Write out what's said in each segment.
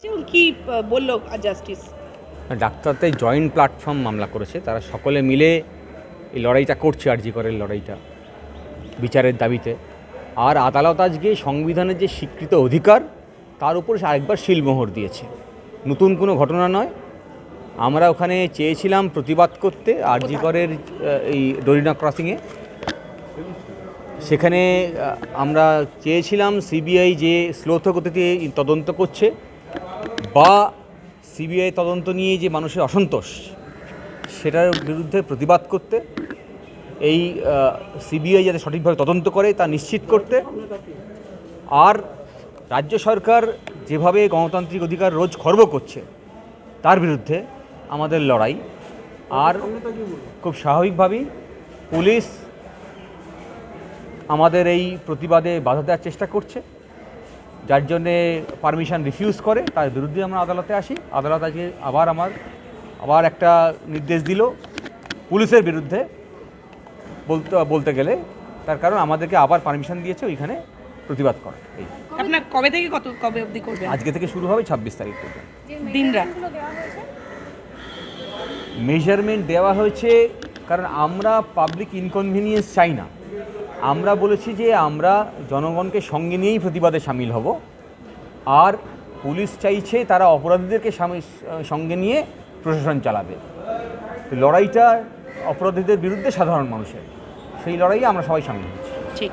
কি বললো জাস্টিস? ডাক্তারদের জয়েন্ট প্ল্যাটফর্ম মামলা করেছে, তারা সকলে মিলে এই লড়াইটা করছে, আরজি করের লড়াইটা বিচারের দাবিতে। আর আদালত আজকে সংবিধানের যে স্বীকৃত অধিকার তার উপর আরেকবার সিলমোহর দিয়েছে। নতুন কোনো ঘটনা নয়। আমরা ওখানে চেয়েছিলাম প্রতিবাদ করতে আরজি করের এই ডরিনা ক্রসিংয়ে। সেখানে আমরা চেয়েছিলাম সিবিআই যে শ্লথ গতিতে তদন্ত করছে বা সিবিআই তদন্ত নিয়ে যে মানুষের অসন্তোষ সেটার বিরুদ্ধে প্রতিবাদ করতে, এই সিবিআই যাতে সঠিকভাবে তদন্ত করে তা নিশ্চিত করতে। আর রাজ্য সরকার যেভাবে গণতান্ত্রিক অধিকার রোজ খর্ব করছে তার বিরুদ্ধে আমাদের লড়াই। আর খুব স্বাভাবিকভাবেই পুলিশ আমাদের এই প্রতিবাদে বাধা দেওয়ার চেষ্টা করছে, যার জন্যে পারমিশন রিফিউজ করে, তার বিরুদ্ধে আমরা আদালতে আসি। আদালত আজকে আবার একটা নির্দেশ দিল পুলিশের বিরুদ্ধে বলতে গেলে, তার কারণ আমাদেরকে আবার পারমিশন দিয়েছে ওইখানে প্রতিবাদ করা। এই আপনার কবে থেকে কবে অবধি করবেন? আজকে থেকে শুরু হবে 26 তারিখ পর্যন্ত। দিনরাত মেজারমেন্ট দেওয়া হয়েছে কারণ আমরা পাবলিক ইনকনভিনিয়েন্স চাই না। আমরা বলেছি যে আমরা জনগণকে সঙ্গে নিয়েই প্রতিবাদে সামিল হব, আর পুলিশ চাইছে তারা অপরাধীদেরকে সঙ্গে নিয়ে প্রশাসন চালাবে। লড়াইটা অপরাধীদের বিরুদ্ধে সাধারণ মানুষের, সেই লড়াইয়ে আমরা সবাই সামিল হচ্ছি। ঠিক,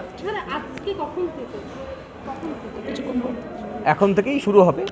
আজকে কখন থেকে? এখন থেকেই শুরু হবে।